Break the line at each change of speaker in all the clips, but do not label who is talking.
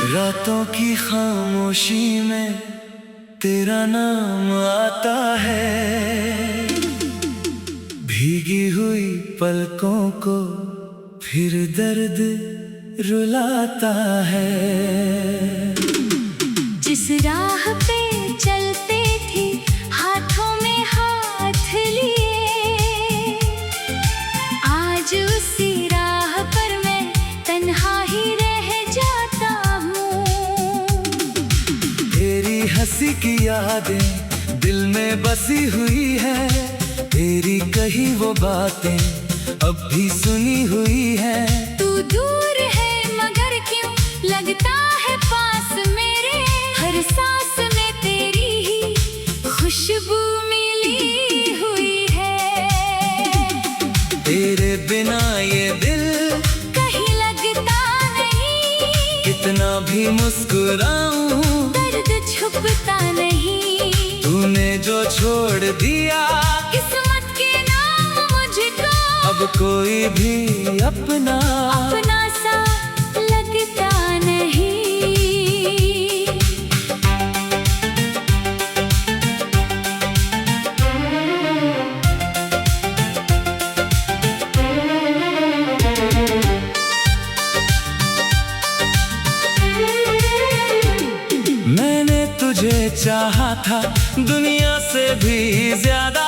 रातों की खामोशी में तेरा नाम आता है, भीगी हुई पलकों को फिर दर्द रुलाता है।
जिस राह पे चलते थे हाथों में हाथ लिए, आज उसी राह पर मैं तन्हा ही रह जाता हूँ।
तेरी हंसी की यादें दिल में बसी हुई है, तेरी कही वो बातें अब भी सुनी हुई है।
तू दूर है मगर क्यों लगता है पास मेरे, हर सांस में तेरी ही खुशबू मिली हुई है।
तेरे बिना ये दिल
कहीं लगता नहीं,
कितना भी मुस्कुराऊं
दर्द छुपता नहीं।
तूने जो छोड़ दिया
किस्मत के नाम मुझको,
अब कोई भी अपना
सा लगता नहीं।
मैंने तुझे चाहा था दुनिया से भी ज्यादा,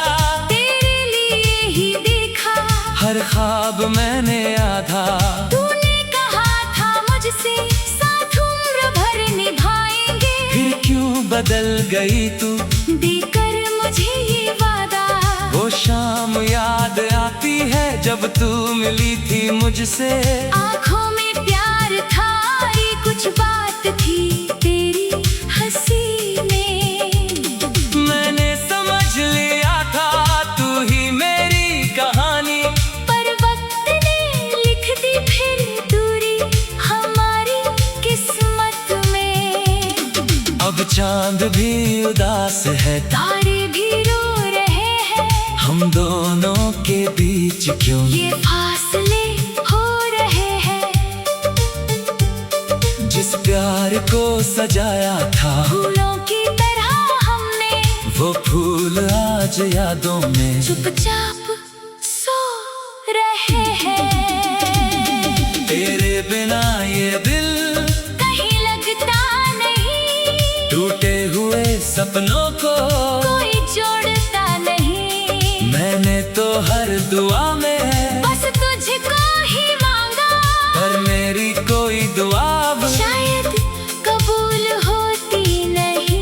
तेरे लिए ही देखा
हर ख्वाब मैंने आधा।
तूने कहा था मुझसे साथ उम्र भर निभाएंगे,
फिर क्यों बदल गई तू
देकर मुझे ये वादा।
वो शाम याद आती है जब तू मिली थी मुझसे,
आँखों में प्यार था ये कुछ बात थी तेरी हंसी में।
मैंने समझ लिया था तू ही मेरी कहानी,
पर वक्त ने लिख दी फिर दूरी हमारी किस्मत में।
अब चांद भी उदास है,
तारे भी रो रहे हैं,
हम दोनों के बीच क्यों
ये फासले हो रहे हैं।
जिस प्यार को सजाया था
फूलों की तरह हमने
वो फूल आज यादों में
चुपचाप सो रहे हैं।
तेरे बिना ये दिल
कहीं लगता नहीं,
टूटे हुए सपनों को
कोई जोड़ता नहीं।
मैंने तो हर दुआ में
बस तुझको ही मांगा,
पर मेरी कोई दुआ अब
शायद कबूल होती नहीं।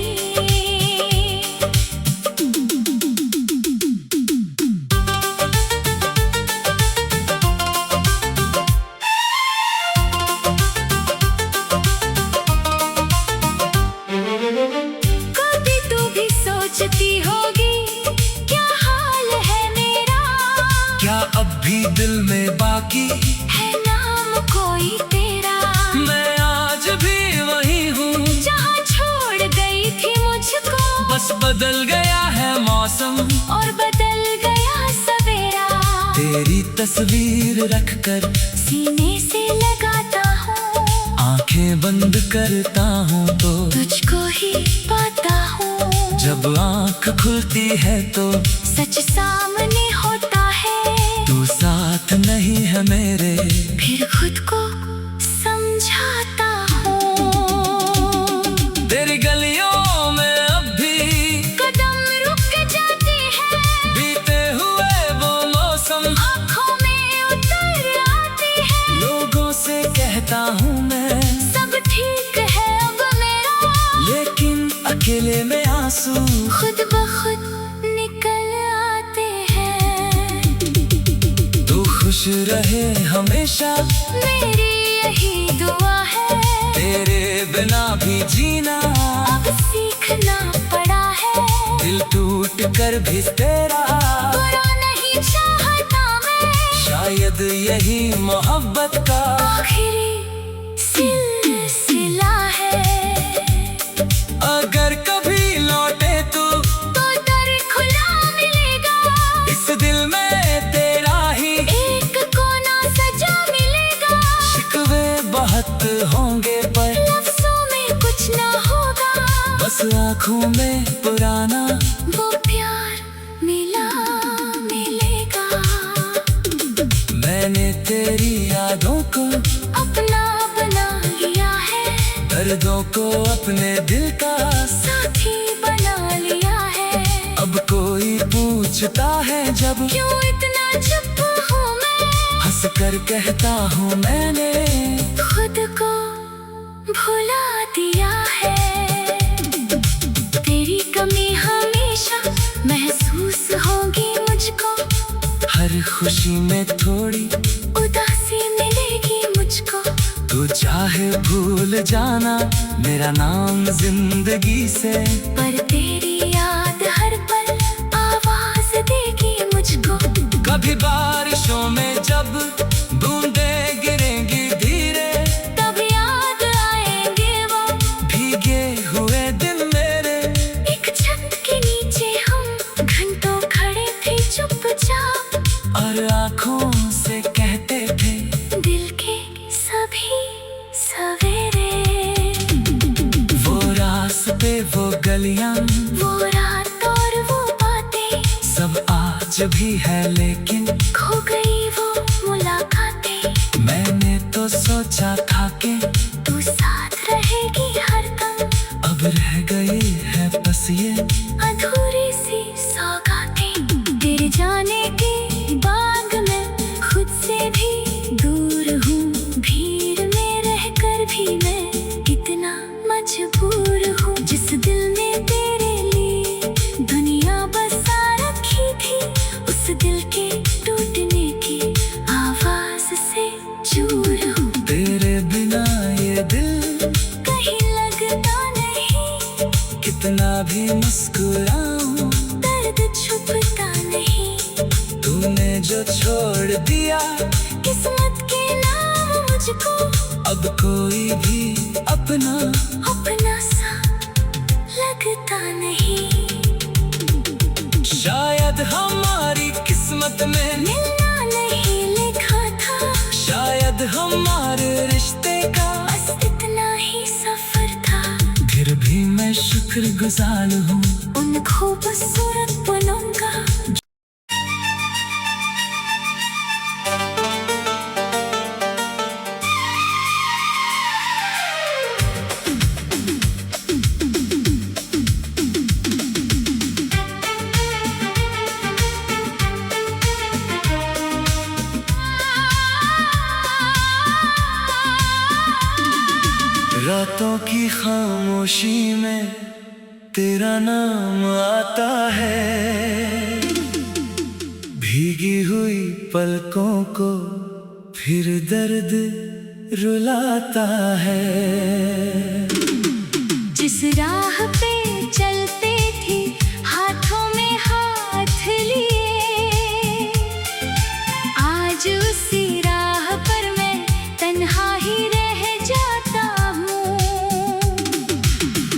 कभी तू भी सोचती होगी क्या हाल है मेरा,
क्या अब भी दिल में बाकी
है नाम कोई तेरा।
मैं आज भी वही हूँ
जहाँ छोड़ गई थी मुझको,
बस बदल गया है मौसम
और बदल गया सवेरा।
तेरी तस्वीर रखकर
सीने से लगाता हूँ,
आंखें बंद करता हूँ तो
तुझको ही पाता हूँ।
जब आंख खुलती है तो
सच सामने होता है,
तू साथ नहीं है मेरे,
फिर खुद को समझाता हूँ।
तेरी गलियों में अब भी
कदम रुक जाते हैं,
बीते हुए वो मौसम
आँखों में उतर आते हैं।
लोगों से कहता हूँ मैं
सब ठीक है अब मेरा,
लेकिन अकेले में आंसू
खुद ब खुद निकल आते हैं।
तू खुश रहे हमेशा
मेरी यही दुआ है,
तेरे बिना भी जीना
अब सीखना पड़ा है।
दिल टूट कर भी तेरा
बुरा नहीं चाहता मैं,
शायद यही मोहब्बत का
आखिरी सिलसिला है।
अगर कभी लौटे तू
तो दर खुला मिलेगा,
इस दिल में तेरा ही
एक कोना सजा मिलेगा।
शिकवे बहुत होंगे पर
लफ्ज़ों
को अपने दिल का
साथी बना लिया है।
अब कोई पूछता है जब
क्यों इतना चुप हूँ मैं,
हंस कर कहता हूँ मैंने
खुद को भुला दिया है। तेरी कमी हमेशा महसूस होगी मुझको,
हर खुशी में थोड़ी
उदासी मिलेगी मुझको।
तू चाहे भूल जाना मेरा नाम जिंदगी से,
पर तेरी याद हर पल आवाज देगी मुझको।
कभी बारिशों में जब बूंदें गिरेंगी धीरे,
तब याद आएंगे वो
भीगे हुए दिन मेरे।
एक छत के नीचे हम घंटों खड़े थे चुपचाप,
और आँखों से कहते थे
दिल के सभी सवेरे।
वो रास्ते वो गलियां
वो रात और वो बातें,
सब आज भी है लेकिन
खो गई वो मुलाकातें।
मैंने तो सोचा था कि
तू साथ रहेगी हरदम,
अब रह गई है बस ये
अधूरी सी सौगातें। तेरे जाने के बाग में खुद से भी दूर हूँ, भीड़ में रहकर भी मैं इतना मजबूर हूँ। जिस दिल में तेरे लिए दुनिया बसा रखी थी, उस दिल के टूटने की आवाज से चूर हूँ।
तेरे बिना ये दिल
कहीं लगता नहीं,
कितना भी मुस्कुराऊं
दर्द छुपता नहीं।
तूने जो छोड़ दिया
किस्मत के नाम मुझको,
अब कोई भी अपना
अपना सा लगता नहीं।
शायद हमारी किस्मत में
मिलना नहीं लिखा था,
शायद हमारे रिश्ते का
बस इतना ही सफर था।
फिर भी मैं शुक्रगुजार हूँ
उन खूबसूरत पलों का।
रातों की खामोशी में तेरा नाम आता है, भीगी हुई पलकों को फिर दर्द रुलाता है।
जिस राह पे चलते थे हाथों में हाथ लिए, आज उसी राह पर मैं तन्हा ही रह जाता हूँ।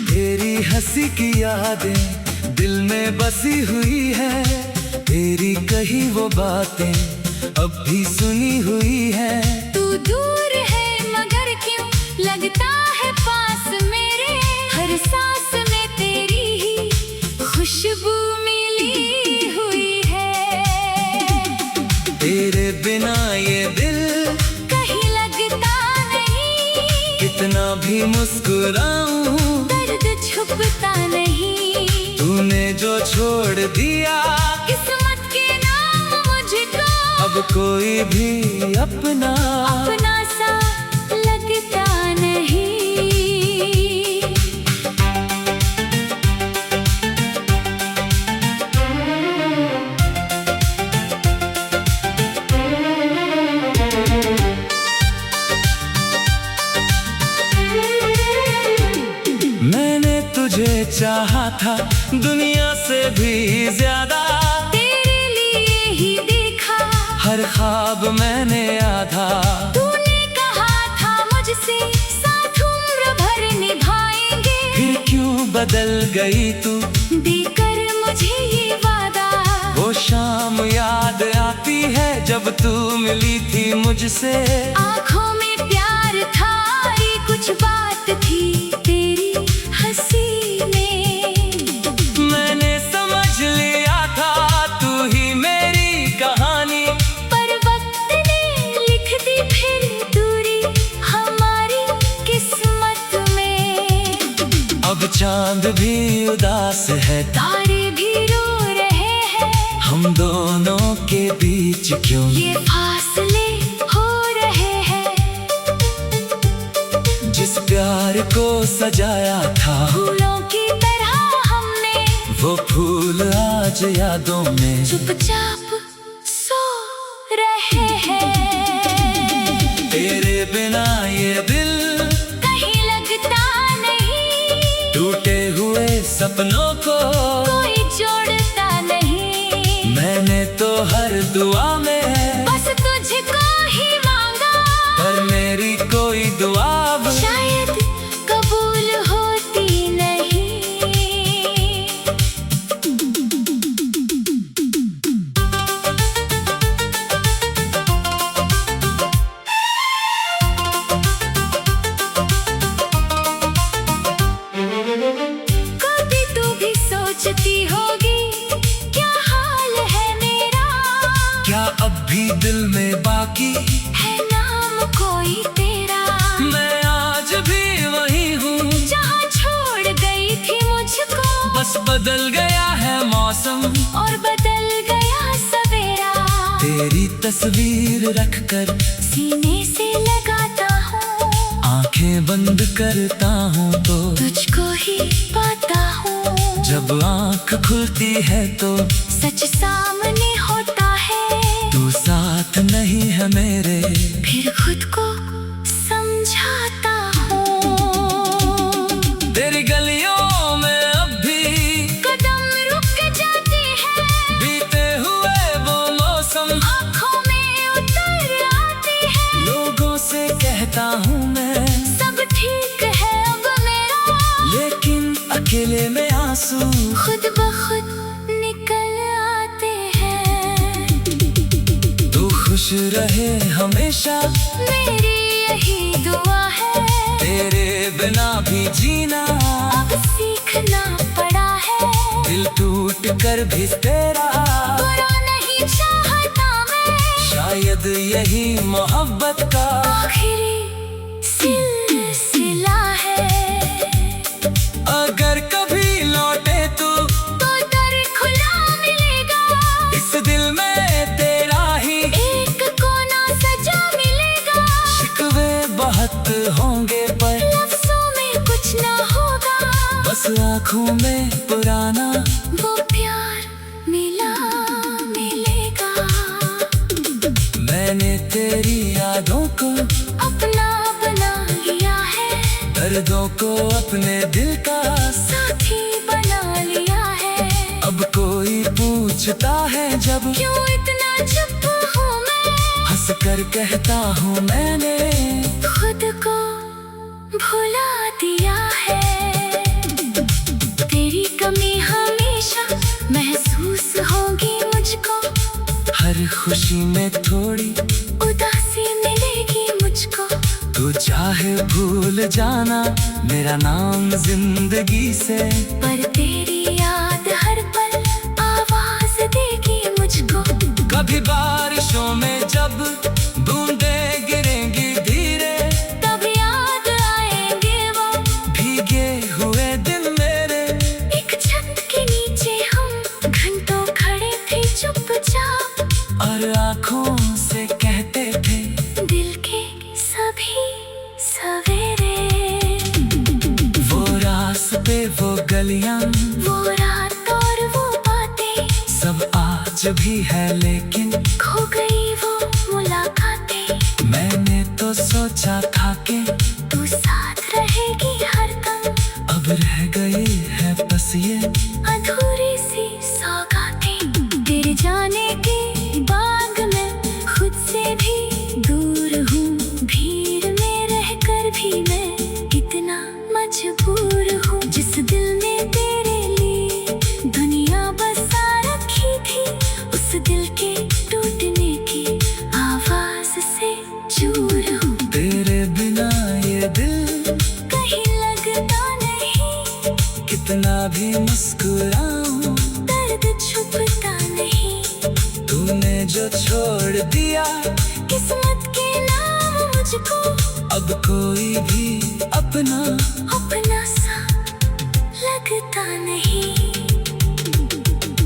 तेरी हंसी की यादें दिल में बसी हुई है, तेरी कही वो बातें अब भी सुनी हुई है।
तू दूर है मगर क्यों लगता है पास मेरे, हर सांस में तेरी ही खुशबू मिली हुई है।
तेरे बिना ये दिल
कहीं लगता नहीं,
कितना भी मुस्कुराऊं
दर्द छुपता नहीं।
तूने जो छोड़ दिया
किस्मत के नाम मुझको,
अब कोई भी अपना
अपना सा लगता नहीं।
मैंने तुझे चाहा था दुनिया से भी ज्यादा,
तेरे लिए ही देखा
हर ख्वाब मैंने आधा।
तूने कहा था मुझसे साथ उम्र भर निभाएंगे,
फिर क्यों बदल गई तू
देकर मुझे ये वादा।
वो शाम याद आती है जब तू मिली थी मुझसे,
आँखों में प्यार था, ये कुछ बात थी तेरी हंसी में।
मैंने समझ लिया था तू ही मेरी कहानी,
पर वक्त ने लिख दी फिर दूरी हमारी किस्मत में।
भी उदास है,
तारे भी रो रहे हैं।
हम दोनों के बीच क्यों
ये फासले हो रहे हैं।
जिस प्यार को सजाया था
फूलों की तरह हमने,
वो फूल आज यादों में
चुपचाप सो रहे हैं।
तेरे बिना ये दिल
कहीं लगता नहीं,
टूटे हुए सपनों को
कोई जोड़ता नहीं।
मैंने तो हर दुआ में
बस तुझको ही मांगा,
पर मेरी कोई दुआ अब
शायद कबूल होती नहीं। कभी तू भी सोचती होगी क्या हाल है मेरा,
क्या अब भी दिल में बाकी
है नाम कोई तेरा।
मैं आज भी वही हूँ,
जहाँ छोड़ गई थी मुझको,
बस बदल गया है मौसम
और बदल गया सवेरा।
तेरी तस्वीर रखकर
सीने से लगाता हूँ,
आंखें बंद करता हूँ तो
तुझको ही पाता हूँ।
जब आंख खुलती है तो
सच सामने होता है,
तू साथ नहीं है मेरे,
फिर खुद को समझाता हूँ।
तेरी गलियों में अब भी
कदम रुक जाती है,
बीते हुए वो मौसम
आँखों में उतर आती है।
लोगों से कहता हूँ मैं,
सब ठीक है अब मेरा,
लेकिन अकेले में आंसू
खुद ब खुद निकल आते हैं।
तू खुश रहे हमेशा,
मेरी यही दुआ है,
तेरे बिना भी जीना
अब सीखना पड़ा है।
दिल टूट कर भी तेरा
बुरा नहीं चाहता मैं,
शायद यही मोहब्बत का
आखिरी सिलसिला है।
अगर कभी लौटे तो
दर खुला मिलेगा,
इस दिल में तेरा ही
एक कोना सजा मिलेगा।
शिकवे बहुत होंगे पर
लफ्जों में कुछ ना होगा,
बस आँखों में पुराना
वो प्यार मिलेगा।
मैंने तेरी यादों को
अपना बना लिया है,
दर्दों को अपने दिल का
साथी बना लिया है।
अब कोई पूछता है जब
क्यों इतना चुप हूँ मैं,
हंस कर कहता हूँ मैंने
खुद को भुला दिया है। तेरी कमी हमेशा महसूस होगी मुझको,
हर खुशी में थोड़ी
उदासी मिलेगी मुझको।
तू चाहे भूल जाना मेरा नाम जिंदगी से,
पर तेरी याद हर पल आवाज देगी मुझको।
कभी बारिशों में जब बूंदें गिरेंगी धीरे,
तब याद आएंगे वो
भीगे हुए दिन मेरे।
एक छत के नीचे हम घंटों खड़े थे चुपचाप,
और आँखों से कहते थे
दिल के सभी सवेरे।
वो रास्ते वो गलियां
वो रात और वो बातें,
सब आज भी है लेकिन
खो गई वो मुलाकातें।
मैंने तो सोचा था कि
तू साथ रहेगी हरदम,
अब रह गए हैं बस ये
अधूरी सी सौगातें। तेरे जाने के बाग में खुद से भी दूर हूँ, भीड़ में रहकर भी मैं इतना मजबूर हूँ। जिस दिल ने तेरे लिए दुनिया बसा रखी थी, उस दिल के टूटने की आवाज से चूर हूँ।
तेरे बिना ये दिल
कहीं लगता नहीं,
कितना भी मुस्कुराऊं
दर्द छुपता नहीं।
तूने जो छोड़ दिया
किस्मत के नाम मुझको,
अब कोई भी अपना
अपना सा लगता नहीं।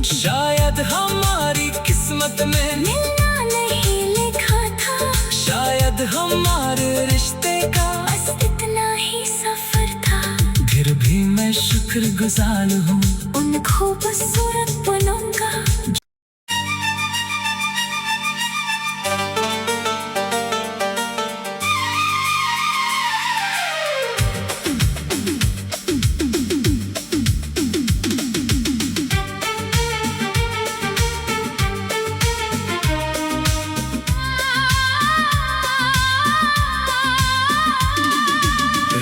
शायद हमारी किस्मत में
मिलना नहीं लिखा था,
शायद हमारे रिश्ते का
बस इतना ही सफर था।
फिर भी मैं शुक्रगुजार हूँ
उन खूबसूरत पलों का।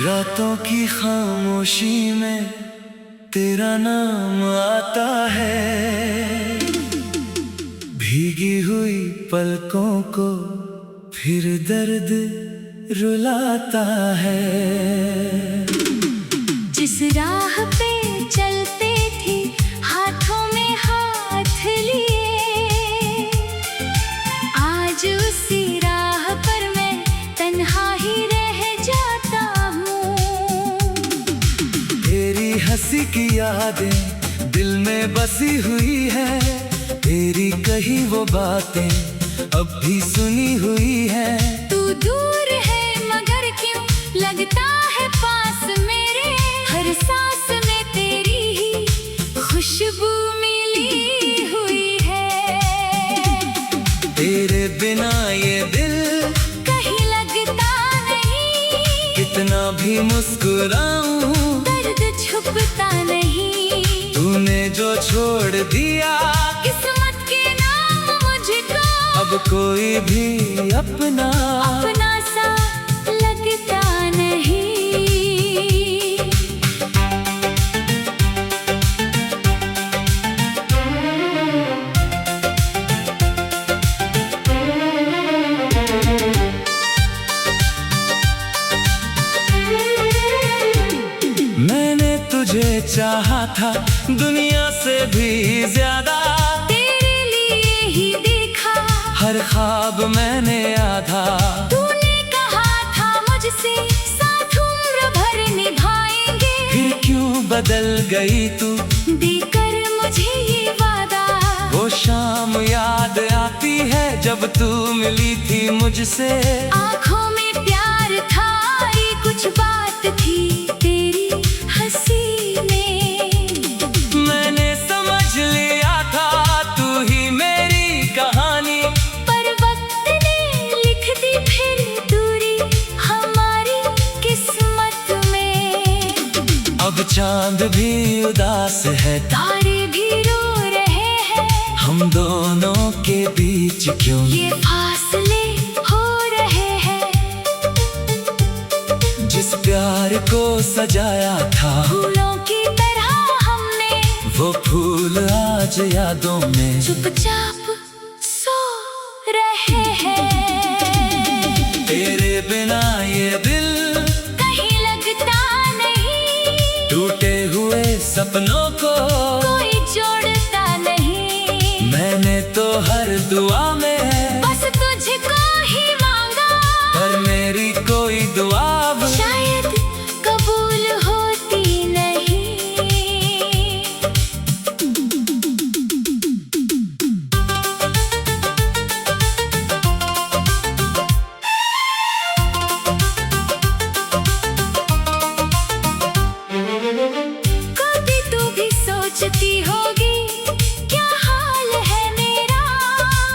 रातों की खामोशी में तेरा नाम आता है, भीगी हुई पलकों को फिर दर्द रुलाता है।
जिस राह पे चलते थे हाथों में हाथ लिए, आज उसी राह पर मैं तन्हा ही रह जाता हूँ।
तेरी हंसी की यादें दिल में बसी हुई है, तेरी कही वो बातें अब भी सुनी हुई है।
तू दूर है मगर क्यों लगता है पास मेरे, हर सांस में तेरी ही खुशबू मिली हुई है।
तेरे बिना ये दिल
कहीं लगता नहीं,
कितना भी मुस्कुराऊं
दर्द छुपता नहीं।
तूने जो छोड़ दिया
किस्मत के नाम मुझको,
अब कोई भी अपना
अपना सा लगता नहीं।
मैंने तुझे चाहा था दुनिया से भी ज्यादा,
तेरे लिए ही देखा
हर ख्वाब मैंने आधा।
तूने कहा था मुझसे साथ उम्र भर निभाएंगे,
फिर क्यों बदल गई तू
देकर मुझे ये वादा।
वो शाम याद आती है जब तू मिली थी मुझसे,
आँखों में प्यार था, ये कुछ बात थी तेरी हंसी में।
मैंने समझ लिया था तू ही मेरी कहानी,
पर वक्त ने लिख दी फिर दूरी हमारी किस्मत में।
अब चांद भी उदास है,
तारे भी रो रहे हैं,
हम दोनों के बीच क्यों
ये फासले हो रहे हैं।
जिस प्यार को सजाया था
फूलों की तरह हमने
वो फूल आज यादों में
चुपचाप सो रहे हैं।
तेरे बिना ये दिल
कहीं लगता नहीं,
टूटे हुए सपनों को
कोई जोड़ता नहीं।
मैंने तो हर दुआ में
बस तुझको ही मांगा,
पर मेरी कोई दुआ
शायद कबूल होती नहीं। कभी तू भी सोचती होगी क्या हाल है मेरा,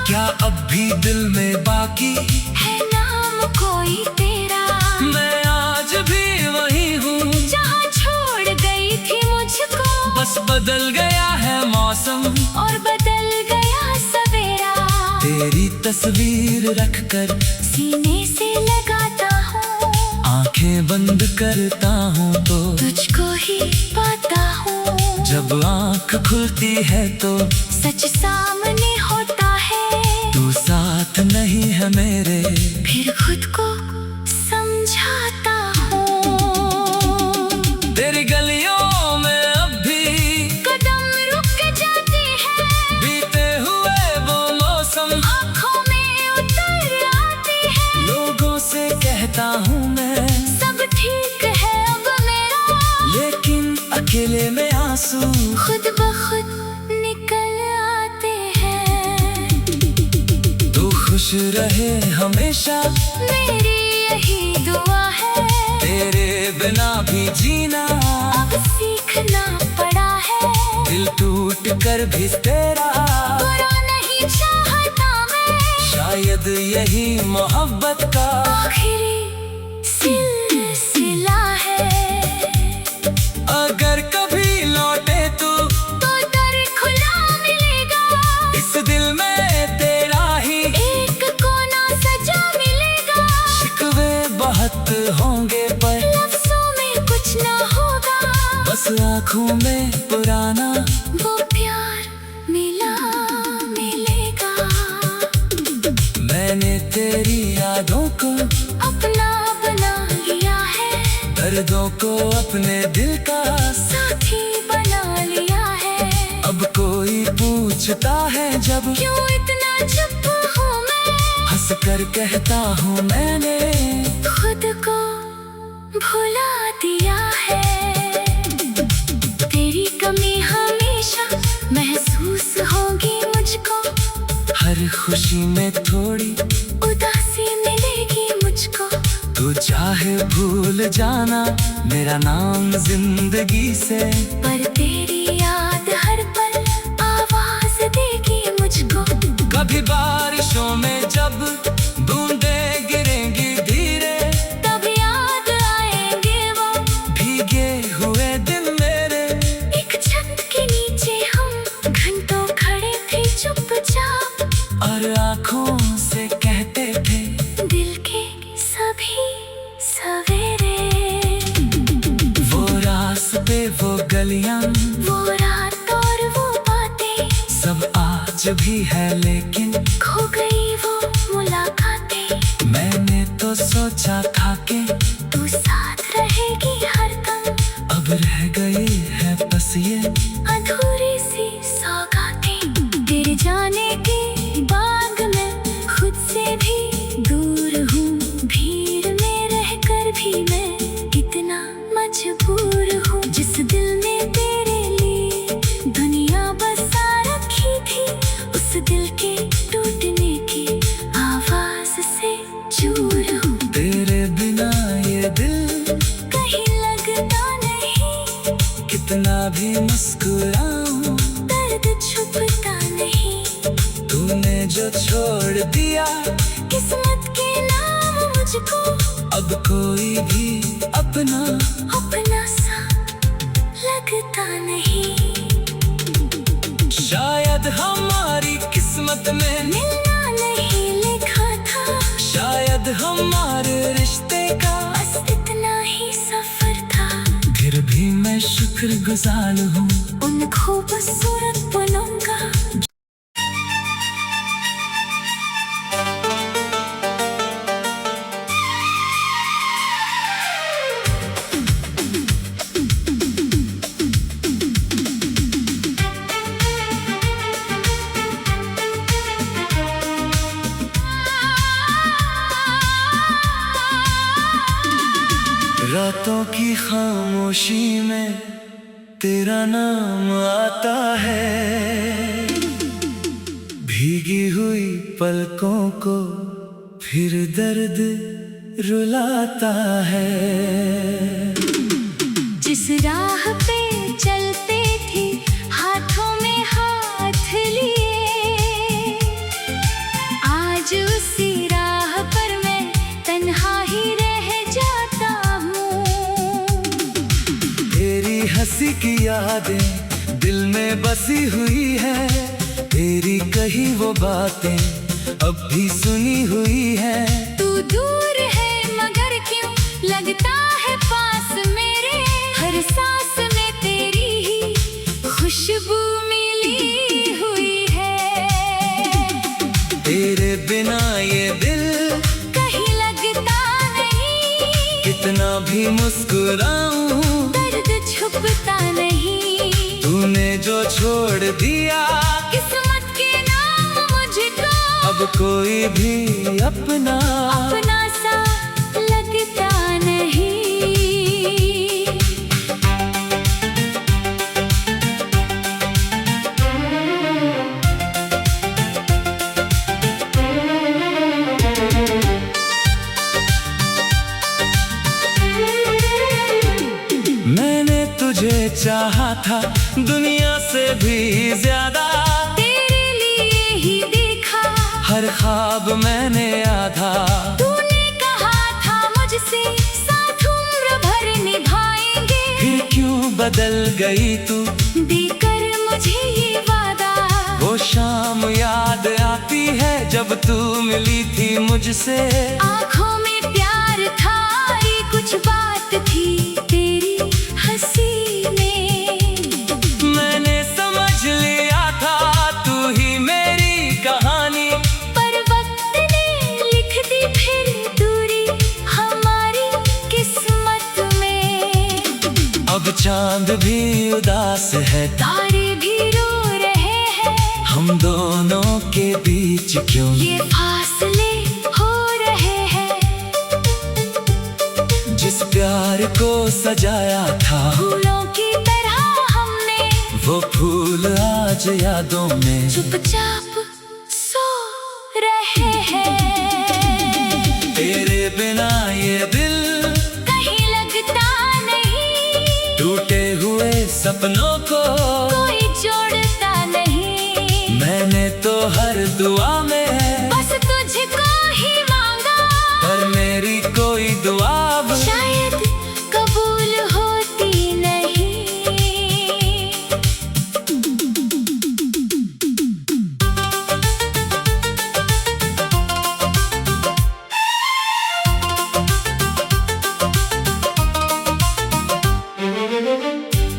क्या अब भी दिल में बाकी
है नाम कोई तेरा।
मैं आज भी वही हूँ
जहाँ छोड़ गई थी मुझको,
बस बदल गया है मौसम
और बदल गया सवेरा।
तेरी तस्वीर रखकर
सीने से लगाता हूँ,
आंखें बंद करता हूँ तो
तुझको ही पाता हूँ।
जब आंख खुलती है तो
सच सामने होता है,
तू साथ नहीं है मेरे,
फिर खुद को समझाता हूँ।
तेरी गलियों में अब भी
कदम रुक जाते हैं,
बीते हुए वो मौसम
आँखों में उतर आते हैं।
लोगों से कहता हूँ मैं
सब ठीक है अब मेरा,
लेकिन अकेले में आंसू
खुद ब खुद निकल आते हैं।
तू खुश रहे हमेशा,
मेरी यही दुआ है।
तेरे बिना भी जीना
अब सीखना पड़ा है।
दिल टूट कर भी तेरा
बुरा नहीं चाहता मैं,
शायद यही मोहब्बत का
आखिरी सिलसिला है।
अगर कभी लौटे तू
तो दर खुला मिलेगा,
इस दिल में तेरा ही
एक कोना सजा मिलेगा।
शिकवे बहुत होंगे पर
लफ्जों में कुछ ना होगा,
बस आँखों में पुराना
वो प्यार मिलेगा।
मैंने तेरी यादों को
अपना बना लिया है,
दर्दों को अपने दिल का
साथी बना लिया है।
अब कोई पूछता है जब
क्यों इतना चुप हूँ मैं,
हंस कर कहता हूँ मैंने
खुद को भुला दिया है। तेरी कमी हमेशा महसूस होगी मुझको,
हर खुशी में थोड़ी
उदासी मिलेगी मुझको।
तू चाहे भूल जाना मेरा नाम जिंदगी से,
पर तेरी याद हर पल आवाज देगी मुझको।
कभी बारिशों में जब बूंदें गिरेंगी धीरे,
तब याद आएंगे वो
भीगे हुए दिन मेरे।
एक छत के नीचे हम घंटों खड़े थे चुपचाप,
और आँखों से कहते थे
दिल के सभी सवेरे।
वो रास्ते वो गलियां
वो रात और वो बातें,
सब आज भी है लेकिन
खो गई वो मुलाकातें।
मैंने तो सोचा था कि
तू साथ रहेगी हरदम,
अब रह गई है बस ये
अधूरी सी सौगातें। तेरे जाने के बाग में खुद से भी दूर हूँ, भीड़ में रहकर भी मैं इतना मजबूर हूँ। जिस दिल ने तेरे लिए दुनिया बसा रखी थी, उस दिल के टूटने की आवाज से चूर हूँ।
तेरे बिना ये दिल
कहीं लगता नहीं,
कितना भी मुस्कुराऊं
दर्द छुपता नहीं।
तूने जो छोड़ दिया
किस्मत के नाम मुझको,
अब कोई भी अपना
अपना सा लगता नहीं।
शायद हमारी किस्मत में
मिलना नहीं लिखा था,
शायद हमारे रिश्ते का
बस इतना ही सफर था।
फिर भी मैं शुक्रगुजार हूँ
उन खूबसूरत पलों का।
रातों की खामोशी में तेरा नाम आता है, भीगी हुई पलकों को फिर दर्द रुलाता है।
जिस राह पे चलते थे हाथों में हाथ लिए, आज उसी राह पर मैं तन्हा ही रह जाता हूँ।
तेरी हंसी की यादें दिल में बसी हुई है, तेरी कही वो बातें अब भी सुनी हुई है।
तू दूर है मगर क्यों लगता है पास मेरे, हर सांस में तेरी ही खुशबू मिली हुई है।
तेरे बिना ये दिल
कहीं लगता नहीं,
कितना भी मुस्कुराऊं
दर्द छुपता नहीं।
तूने जो छोड़ दिया
किस्मत के नाम मुझको,
अब कोई भी अपना
अपना सा लगता नहीं।
चाहा था दुनिया से भी ज्यादा,
तेरे लिए ही देखा
हर ख्वाब मैंने आधा।
तूने कहा था मुझसे साथ उम्र भर निभाएंगे,
फिर क्यों बदल गई तू
देकर मुझे ये वादा।
वो शाम याद आती है जब तू मिली थी मुझसे,
आँखों में प्यार था, ये कुछ बात थी तेरी हंसी में।
मैंने समझ लिया था तू ही मेरी कहानी,
पर वक्त ने लिख दी फिर दूरी हमारी किस्मत में।
अब चांद भी उदास है,
तारे भी रो रहे हैं,
हम दोनों के बीच क्यों
ये फासले हो रहे हैं।
जिस प्यार को सजाया था
फूलों की तरह हमने
वो फूल आज यादों में
चुपचाप सो रहे हैं।
तेरे बिना ये दिल
कहीं लगता नहीं,
टूटे हुए सपनों को
कोई जोड़ता नहीं।
मैंने तो हर दुआ में
बस तुझको ही मांगा,
पर मेरी कोई दुआ अब
शायद कबूल होती नहीं।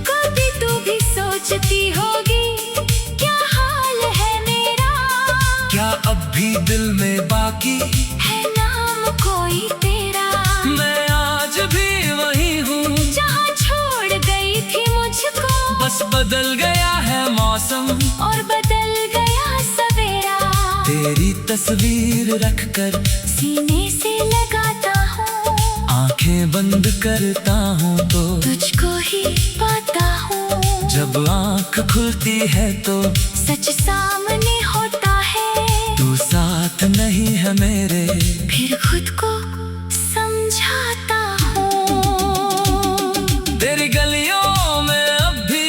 कभी तू भी सोचती होगी क्या हाल है मेरा,
क्या अब भी दिल में बाकी
है नाम कोई तेरा।
मैं आज भी वही हूँ,
जहाँ छोड़ गई थी मुझको,
बस बदल गया है मौसम
और बदल गया सवेरा।
तेरी तस्वीर रखकर
सीने से लगाता हूँ,
आंखें बंद करता हूँ तो
तुझको ही पाता हूँ।
जब आंख खुलती है तो
सच सामने होता है,
तू साथ नहीं है मेरे,
फिर खुद को समझाता हूँ।
तेरी गलियों में अब भी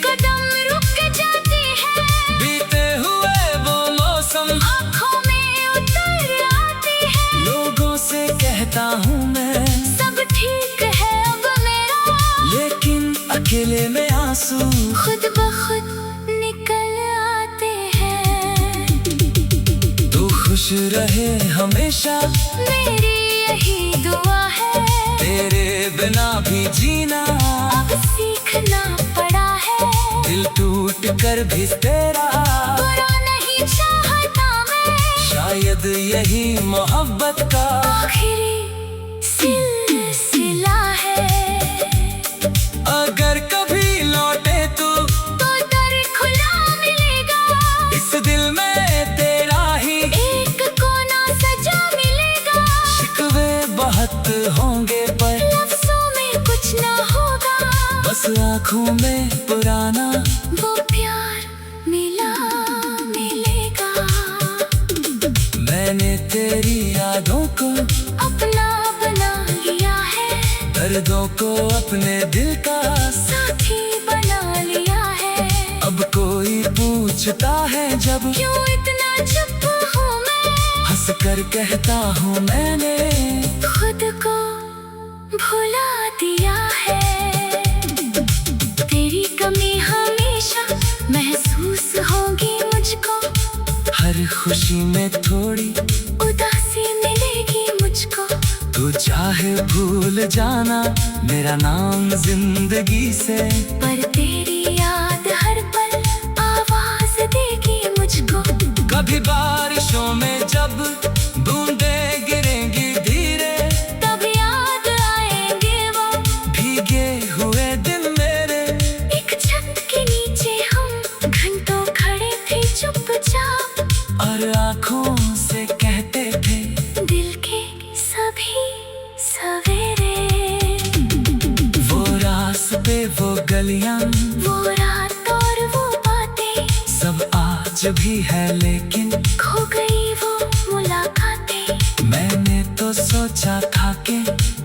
कदम रुक जाते हैं,
बीते हुए वो मौसम
आँखों में उतर आती है।
लोगों से कहता हूँ मैं
सब ठीक है अब मेरा,
लेकिन अकेले में आंसू
खुद ब खुद निकल आते हैं।
तू खुश रहे हमेशा,
मेरी यही दुआ है,
तेरे बिना भी जीना
अब सीखना पड़ा है।
दिल टूट कर भी तेरा
बुरा नहीं चाहता मैं,
शायद यही मोहब्बत का
आखिरी सिलसिला है।
अगर कभी लौटे तू
तो दर खुला मिलेगा,
इस दिल में तेरा ही
एक कोना सजा मिलेगा।
शिकवे बहुत होंगे पर
लफ्जों में कुछ ना होगा,
बस आँखों में पुराना
वो प्यार मिलेगा।
मैंने तेरी यादों को
अपना बना लिया है,
दर्दों को अपने दिल का
साथी बना लिया है।
अब कोई पूछता है जब
क्यों इतना चुप हूँ मैं,
हंस कर कहता हूँ मैंने
खुद को भुला दिया है। तेरी कमी हमेशा महसूस होगी मुझको,
हर खुशी में थोड़ी
उदासी मिलेगी मुझको।
तू चाहे भूल जाना मेरा नाम जिंदगी से,
पर तेरी याद हर पल आवाज देगी मुझको।
कभी बारिशों में जब बूंदें गिरेंगी धीरे,
तब याद आएंगे वो
भीगे हुए दिन मेरे।
एक छत के नीचे हम घंटों खड़े थे चुपचाप,
और आँखों से कहते थे
दिल के सभी सवेरे।
वो रास्ते वो गलियां
वो रात और वो बातें,
सब आज भी है लेकिन
खो गई वो मुलाकातें।
मैंने तो सोचा था कि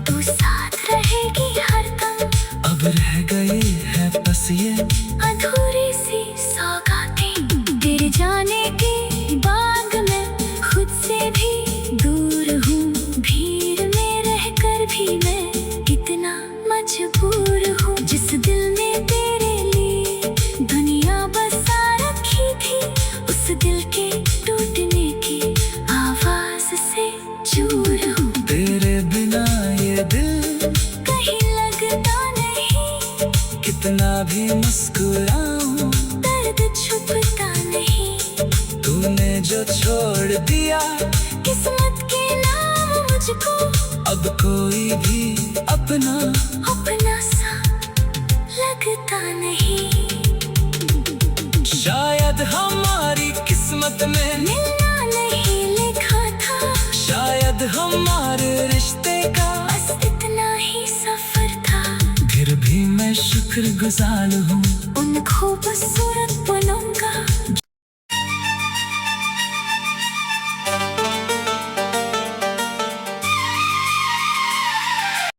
तू साथ रहेगी हरदम,
अब रह गए हैं जोड़ दिया
किस्मत के नाम मुझको
अब कोई भी अपना
अपना सा लगता नहीं।
शायद हमारी किस्मत में
मिलना नहीं लिखा था,
शायद हमारे रिश्ते का
बस इतना ही सफर था।
फिर भी मैं शुक्रगुजार हूँ
उन खूबसूरत